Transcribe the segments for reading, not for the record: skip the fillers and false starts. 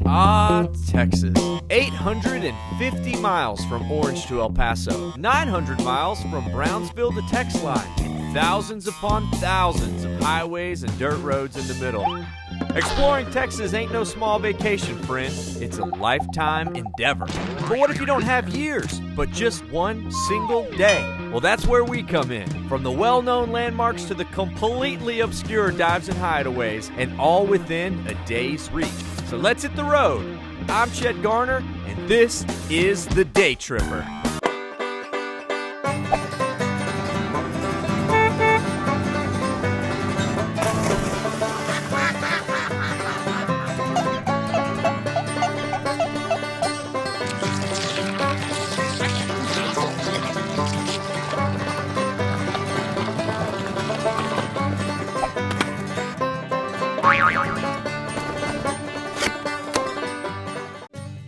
Ah, Texas. 850 miles from Orange to El Paso, 900 miles from Brownsville to Texline, and thousands upon thousands of highways and dirt roads in the middle. Exploring Texas ain't no small vacation, friend. It's a lifetime endeavor. But what if you don't have years, but just one single day? Well, that's where we come in. From the well-known landmarks to the completely obscure dives and hideaways, and all within a day's reach. So let's hit the road. I'm Chet Garner, and this is the Daytripper.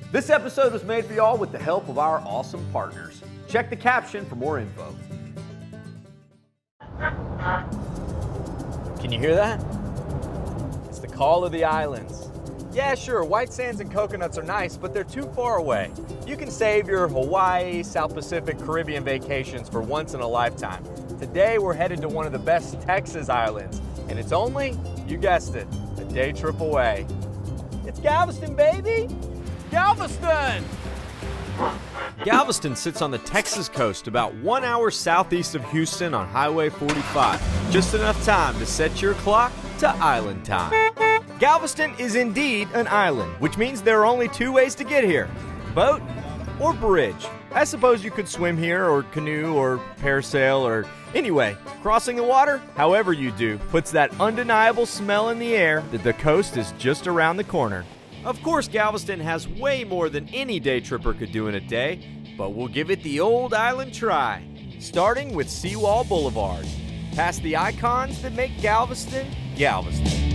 This episode was made for y'all with the help of our awesome partners. Check the caption for more info. Can you hear that? It's the call of the islands. Yeah, sure, white sands and coconuts are nice, but they're too far away. You can save your Hawaii, South Pacific, Caribbean vacations for once in a lifetime. Today, we're headed to one of the best Texas islands, and it's only, you guessed it, a day trip away. It's Galveston, baby! Galveston! Galveston sits on the Texas coast about 1 hour southeast of Houston on Highway 45. Just enough time to set your clock to island time. Galveston is indeed an island, which means there are only two ways to get here: boat or bridge. I suppose you could swim here or canoe or parasail or... Anyway, crossing the water, however you do, puts that undeniable smell in the air that the coast is just around the corner. Of course, Galveston has way more than any day tripper could do in a day, but we'll give it the old island try. Starting with Seawall Boulevard, past the icons that make Galveston, Galveston.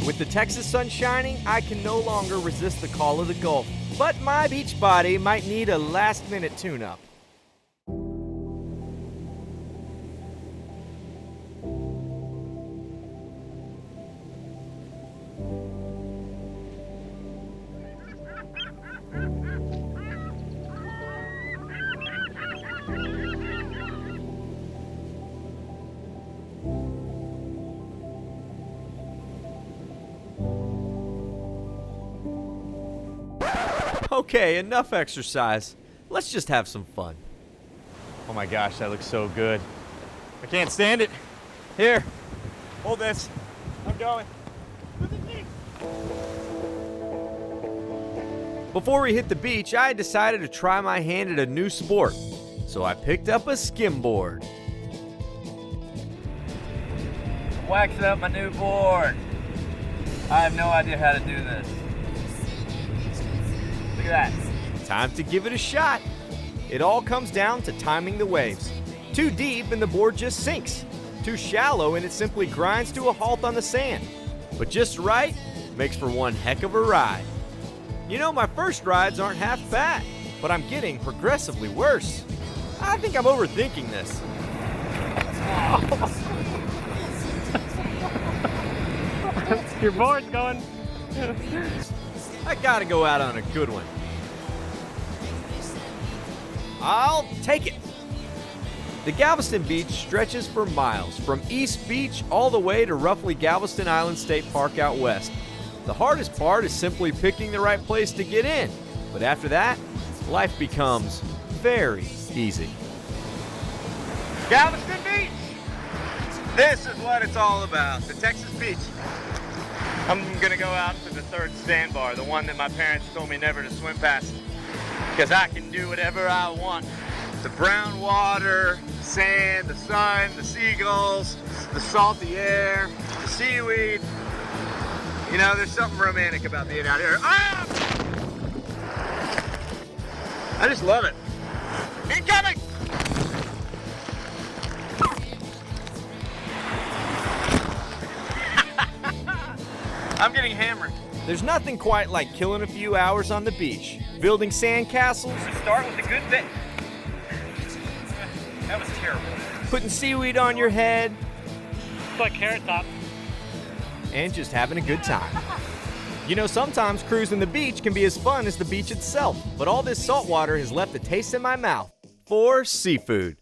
With the Texas sun shining, I can no longer resist the call of the Gulf, but my beach body might need a last-minute tune-up. Okay, enough exercise. Let's just have some fun. Oh my gosh, that looks so good. I can't stand it. Here, hold this. I'm going. Before we hit the beach, I decided to try my hand at a new sport. So I picked up a skimboard. Waxed up my new board. I have no idea how to do this. Look at that. Time to give it a shot. It all comes down to timing the waves. Too deep and the board just sinks. Too shallow and it simply grinds to a halt on the sand. But just right makes for one heck of a ride. You know, my first rides aren't half bad, but I'm getting progressively worse. I think I'm overthinking this. Your board's going. I gotta go out on a good one. I'll take it. The Galveston Beach stretches for miles, from East Beach all the way to roughly Galveston Island State Park out west. The hardest part is simply picking the right place to get in, but after that, life becomes very easy. Galveston Beach! This is what it's all about, the Texas beach. I'm gonna go out to the third sandbar, the one that my parents told me never to swim past, because I can do whatever I want. The brown water, the sand, the sun, the seagulls, the salty air, the seaweed. You know, there's something romantic about being out here. Ah! I just love it. Incoming! I'm getting hammered. There's nothing quite like killing a few hours on the beach, building sand castles. Start with a good bit. That was terrible. Putting seaweed on your head, It's like Carrot Top. and just having a good time. You know, sometimes cruising the beach can be as fun as the beach itself, but all this salt water has left a taste in my mouth for seafood.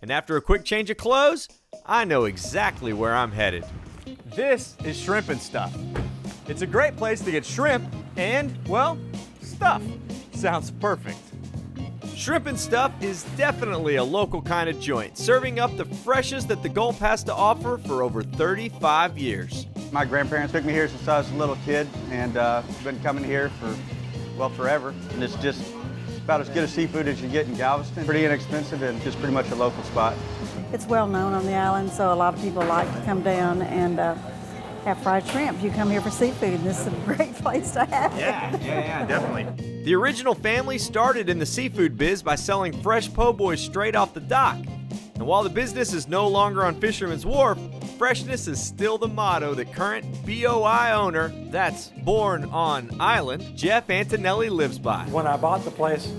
And after a quick change of clothes, I know exactly where I'm headed. This is Shrimp and Stuff. It's a great place to get shrimp and, well, stuff. Sounds perfect. Shrimp and Stuff is definitely a local kind of joint, serving up the freshest that the Gulf has to offer for over 35 years. My grandparents took me here since I was a little kid, and been coming here for, well, forever. And it's just about as good a seafood as you get in Galveston. Pretty inexpensive and just pretty much a local spot. It's well known on the island, so a lot of people like to come down and have fried shrimp. You come here for seafood, and this is a great place to have it. Yeah, definitely. The original family started in the seafood biz by selling fresh po' boys straight off the dock. And while the business is no longer on Fisherman's Wharf, freshness is still the motto that current BOI owner, that's Born on Island, Jeff Antonelli lives by. When I bought the place,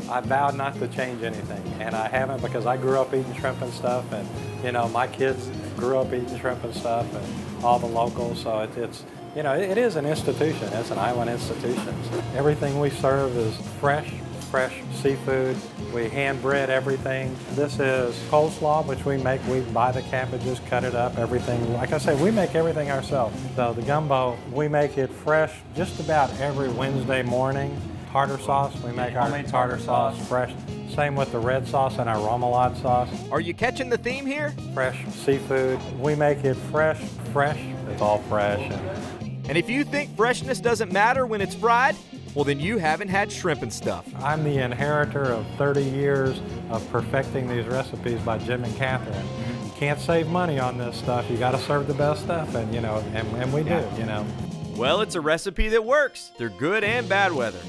I vowed not to change anything, and I haven't, because I grew up eating shrimp and stuff, and you know, my kids grew up eating shrimp and stuff, and all the locals, so it's you know, it is an institution. It's an island institution. Everything we serve is fresh seafood. We hand bread everything. This is coleslaw, which we make. We buy the cabbages, cut it up, everything. Like I say, we make everything ourselves. So the gumbo, we make it fresh just about every Wednesday morning. Tartar sauce, we make our tartar sauce fresh. Same with the red sauce and our remoulade sauce. Are you catching the theme here? Fresh seafood. We make it fresh. It's all fresh. And if you think freshness doesn't matter when it's fried, well then you haven't had Shrimp and Stuff. I'm the inheritor of 30 years of perfecting these recipes by Jim and Catherine. You can't save money on this stuff. You got to serve the best stuff, and you know, and we do, you know. Well, it's a recipe that works. They're good and bad weather.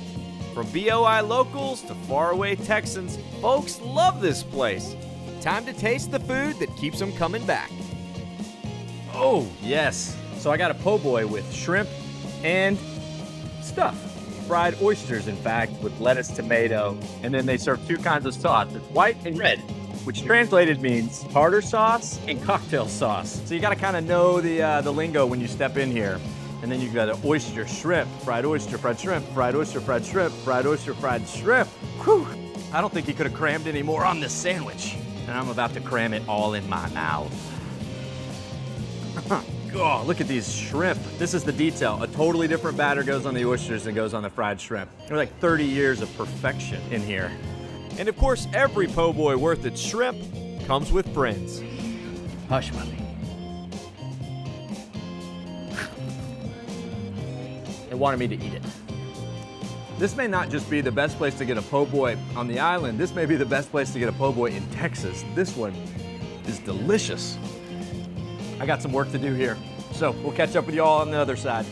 From BOI locals to faraway Texans, folks love this place. Time to taste the food that keeps them coming back. Oh, yes. So I got a po' boy with shrimp and stuff. Fried oysters, in fact, with lettuce, tomato, and then they serve two kinds of sauce, it's white and red, which translated means tartar sauce and cocktail sauce. So you got to kind of know the lingo when you step in here. And then you've got an oyster, shrimp, fried oyster, fried shrimp, fried oyster, fried shrimp, fried oyster, fried shrimp. Whew. I don't think you could have crammed any more on this sandwich. And I'm about to cram it all in my mouth. Oh, look at these shrimp. This is the detail. A totally different batter goes on the oysters than goes on the fried shrimp. There's like 30 years of perfection in here. And of course, every po' boy worth its shrimp comes with friends. Hush, money. They wanted me to eat it. This may not just be the best place to get a po' boy on the island. This may be the best place to get a po' boy in Texas. This one is delicious. I got some work to do here. So we'll catch up with you all on the other side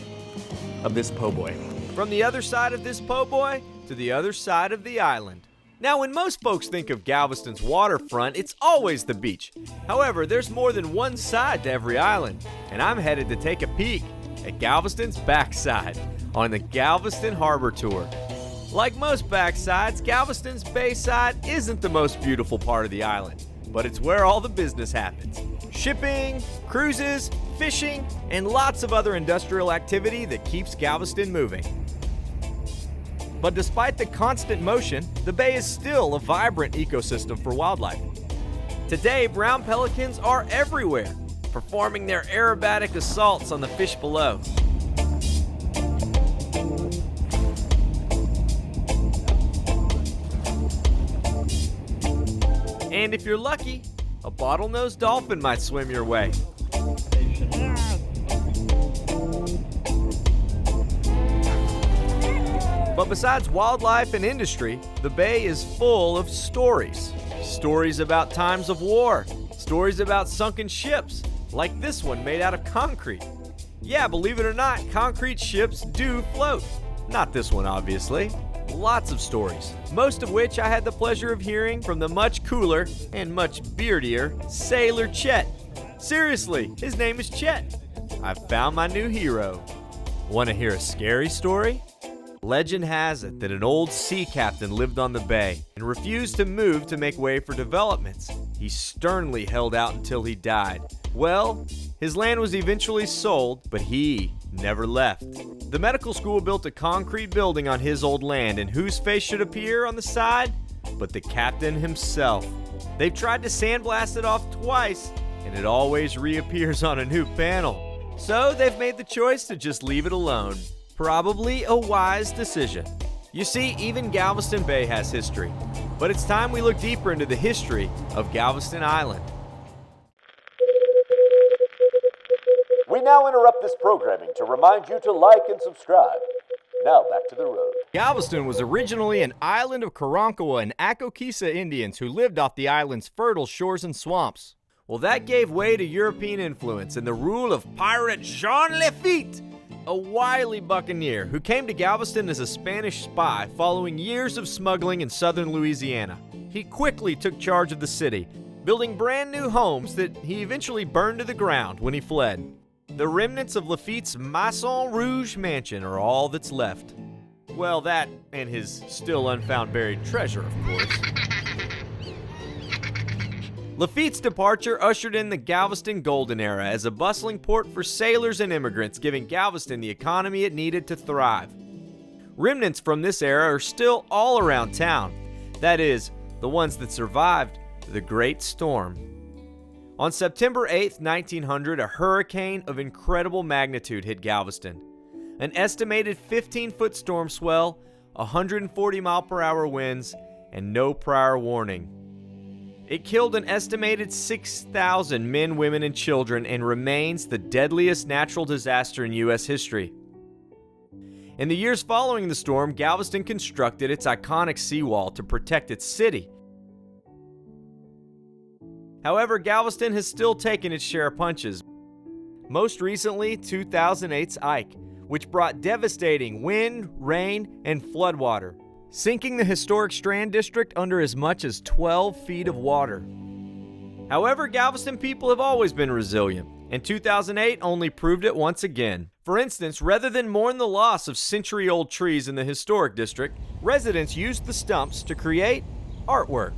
of this po' boy. From the other side of this po' boy to the other side of the island. Now, when most folks think of Galveston's waterfront, it's always the beach. However, there's more than one side to every island, and I'm headed to take a peek at Galveston's backside on the Galveston Harbor Tour. Like most backsides, Galveston's bayside isn't the most beautiful part of the island, but it's where all the business happens. Shipping, cruises, fishing, and lots of other industrial activity that keeps Galveston moving. But despite the constant motion, the bay is still a vibrant ecosystem for wildlife. Today, brown pelicans are everywhere, performing their aerobatic assaults on the fish below. And if you're lucky, a bottlenose dolphin might swim your way. But besides wildlife and industry, the bay is full of stories. Stories about times of war, stories about sunken ships, like this one made out of concrete. Yeah, believe it or not, concrete ships do float. Not this one, obviously. Lots of stories, most of which I had the pleasure of hearing from the much cooler and much beardier Sailor Chet. Seriously, his name is Chet. I've found my new hero. Want to hear a scary story? Legend has it that an old sea captain lived on the bay and refused to move to make way for developments. He sternly held out until he died. Well, his land was eventually sold, but he never left. The medical school built a concrete building on his old land, and whose face should appear on the side but the captain himself. They've tried to sandblast it off twice, and it always reappears on a new panel. So they've made the choice to just leave it alone. Probably a wise decision. You see, even Galveston Bay has history, but it's time we look deeper into the history of Galveston Island. We now interrupt this programming to remind you to like and subscribe. Now back to the road. Galveston was originally an island of Karankawa and Akokisa Indians who lived off the island's fertile shores and swamps. Well, that gave way to European influence and the rule of pirate Jean Lafitte, a wily buccaneer who came to Galveston as a Spanish spy following years of smuggling in southern Louisiana. He quickly took charge of the city, building brand new homes that he eventually burned to the ground when he fled. The remnants of Lafitte's Maison Rouge mansion are all that's left. Well, that and his still unfound buried treasure, of course. Lafitte's departure ushered in the Galveston Golden Era as a bustling port for sailors and immigrants, giving Galveston the economy it needed to thrive. Remnants from this era are still all around town. That is, the ones that survived the Great Storm. On September 8, 1900, a hurricane of incredible magnitude hit Galveston. An estimated 15-foot storm swell, 140-mile-per-hour winds, and no prior warning. It killed an estimated 6,000 men, women, and children and remains the deadliest natural disaster in U.S. history. In the years following the storm, Galveston constructed its iconic seawall to protect its city. However, Galveston has still taken its share of punches. Most recently, 2008's Ike, which brought devastating wind, rain, and floodwater, sinking the historic Strand District under as much as 12 feet of water. However, Galveston people have always been resilient, and 2008 only proved it once again. For instance, rather than mourn the loss of century-old trees in the historic district, residents used the stumps to create artwork.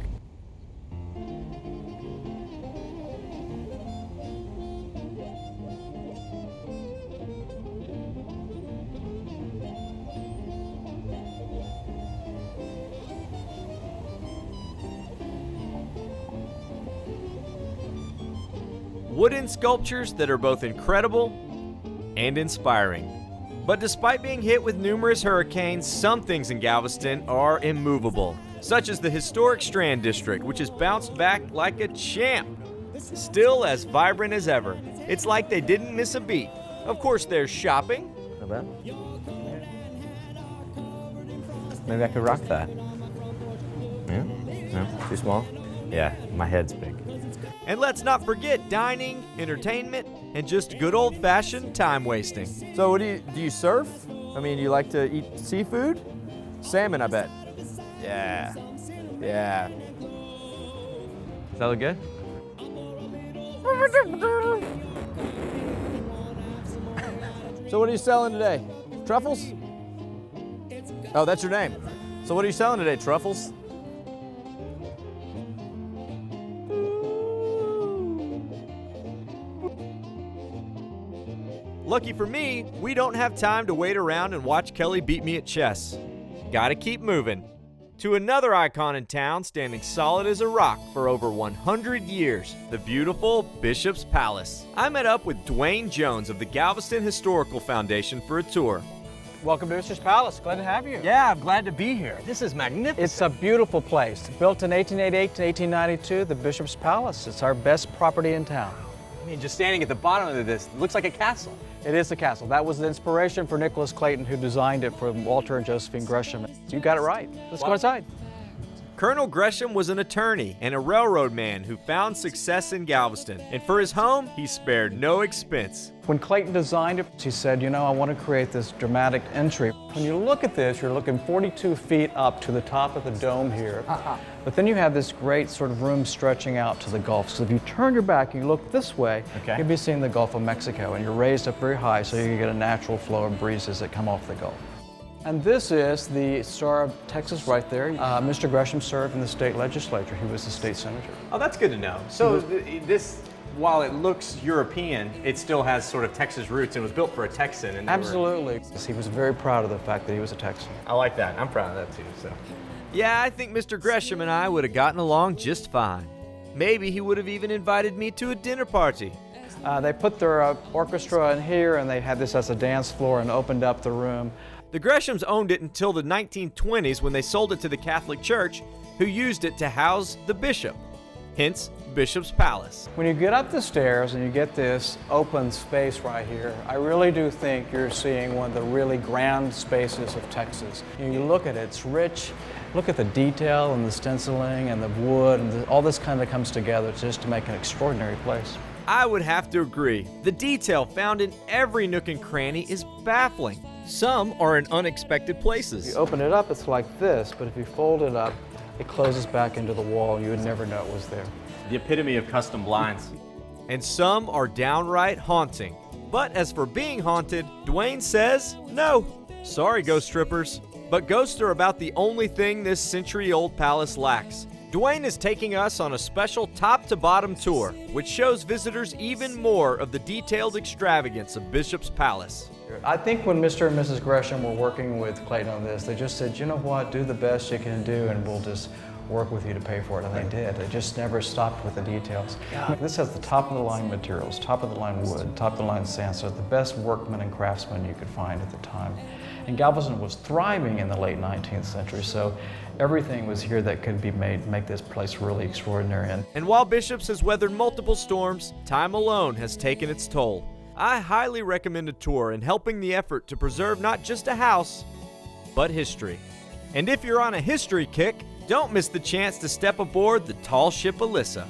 Wooden sculptures that are both incredible and inspiring. But despite being hit with numerous hurricanes, some things in Galveston are immovable, such as the historic Strand District, which has bounced back like a champ. Still as vibrant as ever. It's like they didn't miss a beat. Of course, there's shopping. Not bad. Maybe I could rock that. Yeah? No? Too small? Yeah, my head's big. And let's not forget dining, entertainment, and just good old-fashioned time wasting. So what do you surf? I mean, you like to eat seafood? Salmon, I bet. Yeah. Does that look good? So what are you selling today? Truffles? Oh, that's your name. So what are you selling today, Truffles? Lucky for me, we don't have time to wait around and watch Kelly beat me at chess. Gotta keep moving. To another icon in town standing solid as a rock for over 100 years, the beautiful Bishop's Palace. I met up with Dwayne Jones of the Galveston Historical Foundation for a tour. Welcome to Bishop's Palace. Glad to have you. Yeah, I'm glad to be here. This is magnificent. It's a beautiful place. Built in 1888 to 1892, the Bishop's Palace. It's our best property in town. I mean, just standing at the bottom of this, it looks like a castle. It is a castle. That was the inspiration for Nicholas Clayton, who designed it for Walter and Josephine Gresham. You got it right. Let's go inside. Colonel Gresham was an attorney and a railroad man who found success in Galveston, and for his home, he spared no expense. When Clayton designed it, he said, I want to create this dramatic entry. When you look at this, you're looking 42 feet up to the top of the dome here. But then you have this great sort of room stretching out to the Gulf. So if you turn your back and you look this way, you'll be seeing the Gulf of Mexico, and you're raised up very high so you can get a natural flow of breezes that come off the Gulf. And this is the Star of Texas right there. Mr. Gresham served in the state legislature. He was the state senator. Oh, that's good to know. So this, while it looks European, it still has sort of Texas roots and was built for a Texan. And Absolutely. He was very proud of the fact that he was a Texan. I like that. I'm proud of that too. So. Yeah, I think Mr. Gresham and I would have gotten along just fine. Maybe he would have even invited me to a dinner party. They put their orchestra in here, and they had this as a dance floor and opened up the room. The Greshams owned it until the 1920s when they sold it to the Catholic Church, who used it to house the bishop, hence Bishop's Palace. When you get up the stairs and you get this open space right here, I really do think you're seeing one of the really grand spaces of Texas. You look at it, it's rich. Look at the detail and the stenciling and the wood and all this kind of comes together just to make an extraordinary place. I would have to agree. The detail found in every nook and cranny is baffling. Some are in unexpected places. If you open it up, it's like this, but if you fold it up, it closes back into the wall and you would never know it was there. The epitome of custom blinds. And some are downright haunting. But as for being haunted, Dwayne says no. Sorry, ghost strippers. But ghosts are about the only thing this century-old palace lacks. Dwayne is taking us on a special top-to-bottom tour, which shows visitors even more of the detailed extravagance of Bishop's Palace. I think when Mr. and Mrs. Gresham were working with Clayton on this, they just said, you know what, do the best you can do and we'll just work with you to pay for it, and they did. They just never stopped with the details. This has the top-of-the-line materials, top-of-the-line wood, top-of-the-line sand, so the best workmen and craftsmen you could find at the time. And Galveston was thriving in the late 19th century, so everything was here that could be made, make this place really extraordinary. And while Bishop's has weathered multiple storms, time alone has taken its toll. I highly recommend a tour in helping the effort to preserve not just a house, but history. And if you're on a history kick, don't miss the chance to step aboard the tall ship Alyssa.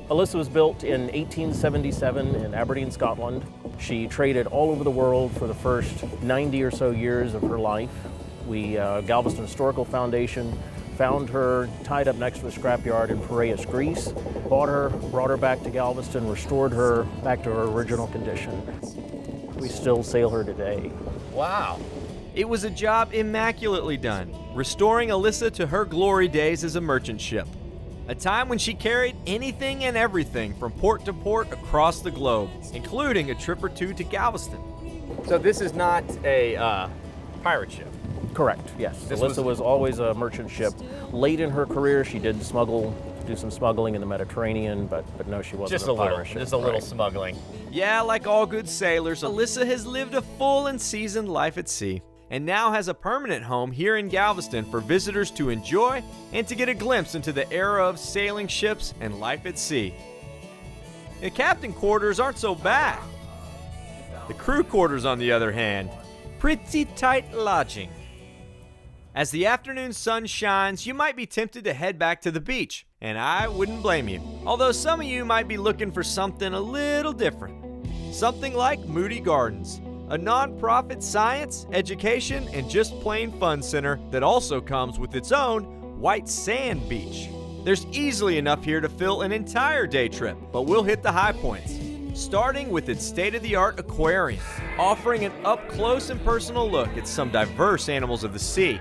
Alyssa was built in 1877 in Aberdeen, Scotland. She traded all over the world for the first 90 or so years of her life. We, Galveston Historical Foundation, found her tied up next to a scrapyard in Piraeus, Greece, bought her, brought her back to Galveston, restored her back to her original condition. We still sail her today. Wow. It was a job immaculately done, restoring Alyssa to her glory days as a merchant ship. A time when she carried anything and everything from port to port across the globe, including a trip or two to Galveston. So this is not a pirate ship? Correct, yes. Alyssa was always a merchant ship. Late in her career, she did do some smuggling in the Mediterranean, but no, she wasn't a pirate ship. Just a little smuggling. Yeah, like all good sailors, Alyssa has lived a full and seasoned life at sea, and now has a permanent home here in Galveston for visitors to enjoy and to get a glimpse into the era of sailing ships and life at sea. The captain quarters aren't so bad. The crew quarters, on the other hand, pretty tight lodging. As the afternoon sun shines, you might be tempted to head back to the beach, and I wouldn't blame you. Although some of you might be looking for something a little different. Something like Moody Gardens, a non-profit science, education, and just plain fun center that also comes with its own white sand beach. There's easily enough here to fill an entire day trip, but we'll hit the high points. Starting with its state-of-the-art aquarium, offering an up-close and personal look at some diverse animals of the sea.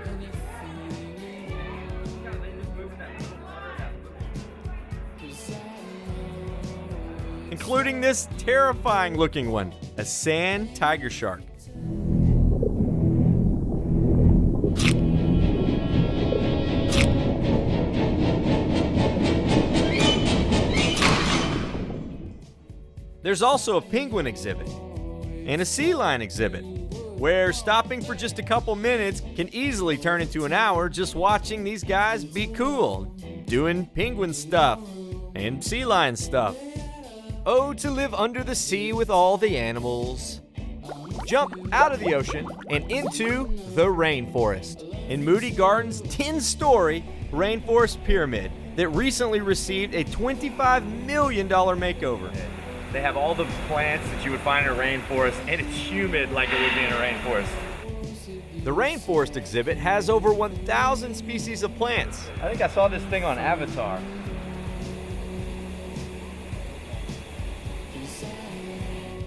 Including this terrifying-looking one, a sand tiger shark. There's also a penguin exhibit and a sea lion exhibit, where stopping for just a couple minutes can easily turn into an hour just watching these guys be cool, doing penguin stuff and sea lion stuff. Oh, to live under the sea with all the animals. Jump out of the ocean and into the rainforest. in Moody Gardens' 10-story rainforest pyramid that recently received a $25 million makeover. They have all the plants that you would find in a rainforest, and it's humid like it would be in a rainforest. The rainforest exhibit has over 1,000 species of plants. I think I saw this thing on Avatar.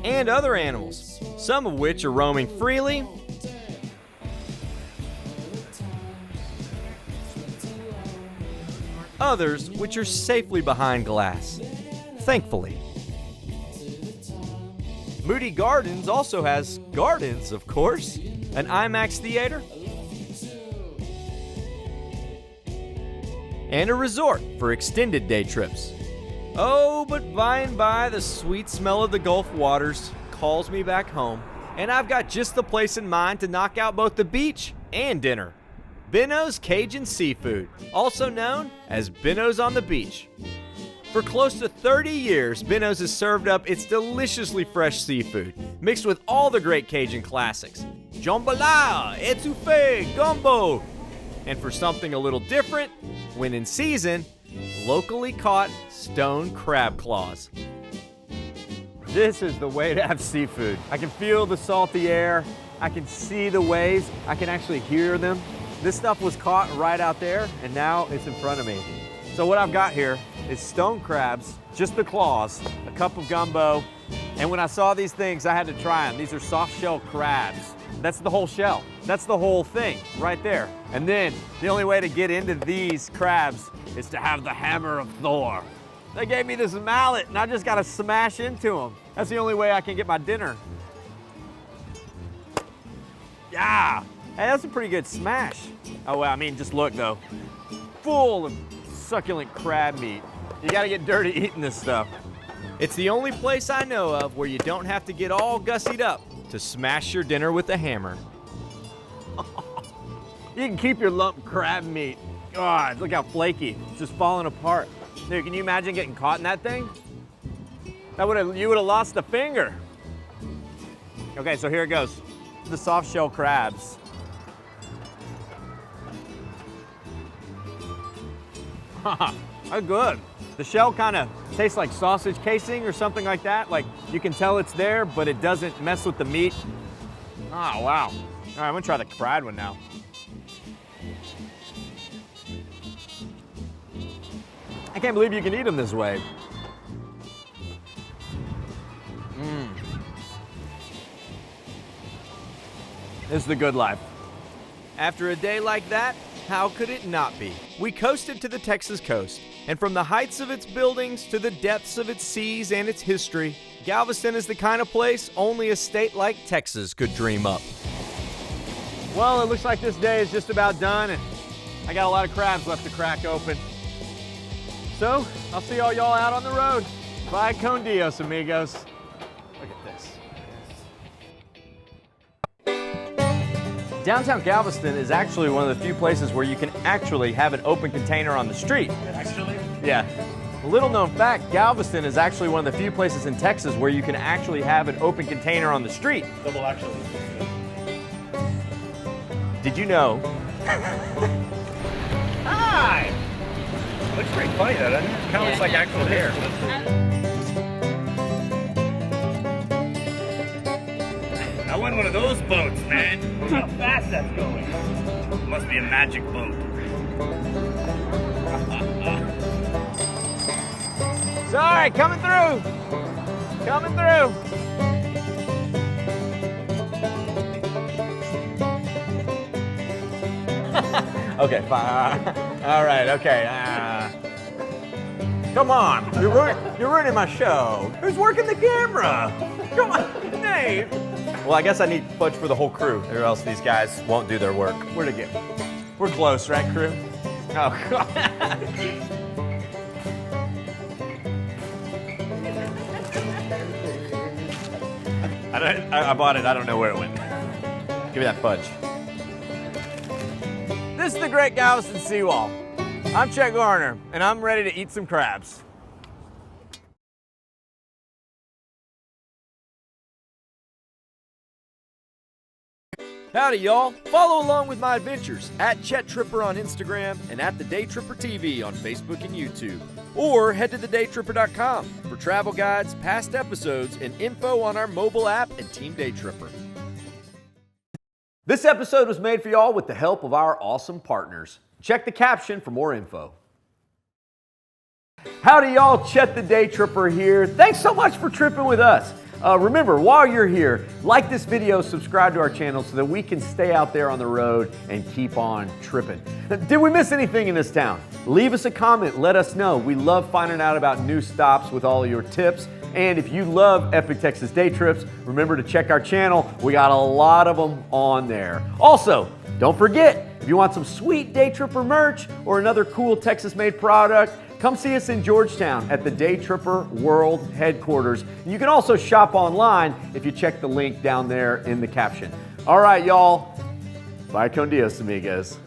And other animals, some of which are roaming freely, others which are safely behind glass, thankfully. Moody Gardens also has gardens, of course, an IMAX theater, and a resort for extended day trips. Oh, but by and by, the sweet smell of the Gulf waters calls me back home, and I've got just the place in mind to knock out both the beach and dinner. Benno's Cajun Seafood, also known as Benno's on the Beach. For close to 30 years, Benno's has served up its deliciously fresh seafood, mixed with all the great Cajun classics, jambalaya, etouffee, gumbo, and for something a little different, when in season, locally caught stone crab claws. This is the way to have seafood. I can feel the salty air, I can see the waves, I can actually hear them. This stuff was caught right out there, and now it's in front of me. So what I've got here is stone crabs, just the claws, a cup of gumbo, and when I saw these things, I had to try them. These are soft shell crabs. That's the whole shell. That's the whole thing right there. And then the only way to get into these crabs is to have the hammer of Thor. They gave me this mallet, and I just gotta smash into them. That's the only way I can get my dinner. Yeah, hey, that's a pretty good smash. Oh, well, I mean, just look though. Full of succulent crab meat. You gotta get dirty eating this stuff. It's the only place I know of where you don't have to get all gussied up to smash your dinner with a hammer. You can keep your lump crab meat. God, look how flaky. It's just falling apart. Dude, can you imagine getting caught in that thing? You would have lost a finger. Okay, so here it goes. The soft shell crabs. That's good. The shell kind of tastes like sausage casing or something like that. Like you can tell it's there, but it doesn't mess with the meat. Oh, wow. All right, I'm gonna try the fried one now. I can't believe you can eat them this way. This is the good life. After a day like that, how could it not be? We coasted to the Texas coast, and from the heights of its buildings to the depths of its seas and its history, Galveston is the kind of place only a state like Texas could dream up. Well, it looks like this day is just about done, and I got a lot of crabs left to crack open. So, I'll see all y'all out on the road. Bye con Dios, amigos. Look at this. Downtown Galveston is actually one of the few places where you can actually have an open container on the street. Actually? Yeah. A little known fact, Galveston is actually one of the few places in Texas where you can actually have an open container on the street. Double actually. Did you know? Hi! Looks pretty funny though, doesn't it? Kind of looks like actual hair. I want one of those boats, man. Look how fast that's going. It must be a magic boat. Sorry, coming through. Coming through. Okay, fine. All right, okay. Come on, you're ruining my show. Who's working the camera? Come on, Nate. Well, I guess I need fudge for the whole crew, or else these guys won't do their work. Where'd it get? We're close, right, crew? Oh, God. I bought it. I don't know where it went. Give me that fudge. This is the Great Galveston Seawall. I'm Chet Garner, and I'm ready to eat some crabs. Howdy, y'all. Follow along with my adventures at Daytripper on Instagram and at the Daytripper TV on Facebook and YouTube. Or head to thedaytripper.com for travel guides, past episodes, and info on our mobile app and Team Daytripper. This episode was made for y'all with the help of our awesome partners. Check the caption for more info. Howdy, y'all. Chet the Daytripper here. Thanks so much for tripping with us. Remember, while you're here, like this video, subscribe to our channel so that we can stay out there on the road and keep on tripping. Did we miss anything in this town? Leave us a comment, let us know. We love finding out about new stops with all of your tips. And if you love Epic Texas Day Trips, remember to check our channel. We got a lot of them on there. Also, don't forget, if you want some sweet Daytripper merch or another cool Texas-made product, come see us in Georgetown at the Daytripper World Headquarters. You can also shop online if you check the link down there in the caption. All right, y'all. Bye con Dios, amigos.